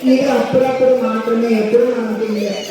ఇది అప్పుడప్పుడు మాత్రమే, ఎప్పుడు మనం తినలేదు.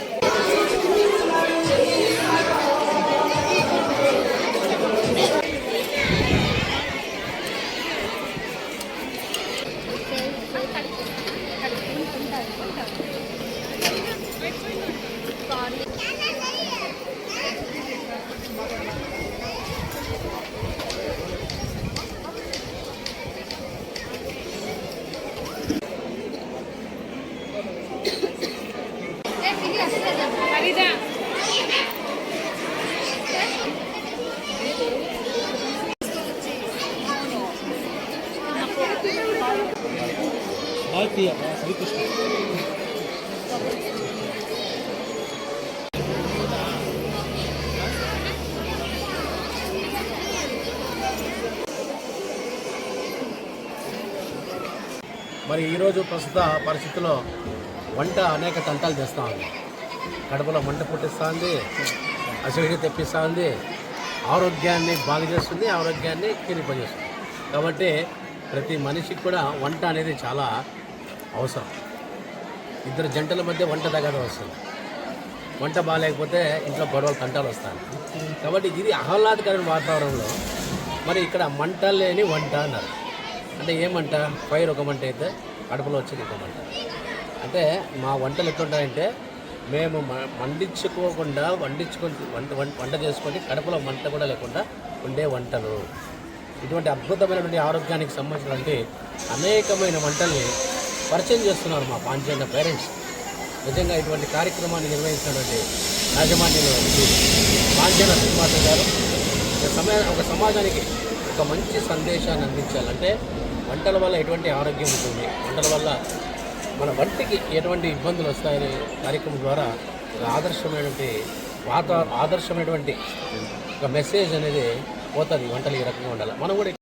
శ్రీకృష్ణ మరి ఈరోజు ప్రస్తుత పరిస్థితుల్లో వంట అనేక తంటాలు చేస్తూ ఉంది. కడుపులో మంట పుట్టిస్తూ ఉంది, అసహ్యం తెప్పిస్తూ ఉంది, ఆరోగ్యాన్ని బాగు చేస్తుంది, ఆరోగ్యాన్ని క్షీణింపజేస్తుంది. కాబట్టి ప్రతి మనిషికి కూడా వంట అనేది చాలా అవసరం. ఇద్దరు జంటల మధ్య వంట తగ్గడం వస్తుంది. వంట బాగాలేకపోతే ఇంట్లో గొడవలు తంటాలు వస్తాయి. కాబట్టి ఇది ఆహ్లాదకరమైన వాతావరణంలో మరి ఇక్కడ మంట లేని వంట అన్నారు. అంటే ఏమంట? ఫైర్ ఒక మంట అయితే కడుపులో వచ్చేది ఇంకో మంట. అంటే మా వంటలు ఎట్లుంటాయంటే మేము వండించుకోకుండా వంట చేసుకొని కడుపులో మంట కూడా లేకుండా ఉండే వంటలు. ఇటువంటి అద్భుతమైనటువంటి ఆరోగ్యానికి సంబంధించినటువంటి అనేకమైన వంటల్ని పరిచయం చేస్తున్నారు మా పాంచజన్య పేరెంట్స్. నిజంగా ఇటువంటి కార్యక్రమాన్ని నిర్వహించినటువంటి యాజమాన్యులు పాంచజన్య శ్రీనివాస గారు ఒక సమాజానికి ఒక మంచి సందేశాన్ని అందించాలంటే వంటల వల్ల ఎటువంటి ఆరోగ్యం ఉంటుంది, వంటల వల్ల మన వంటికి ఎటువంటి ఇబ్బందులు వస్తాయనే కార్యక్రమం ద్వారా ఒక ఆదర్శమైనటువంటి ఒక మెసేజ్ అనేది పోతుంది. వంటలు ఈ రకంగా ఉండాలి. మనం కూడా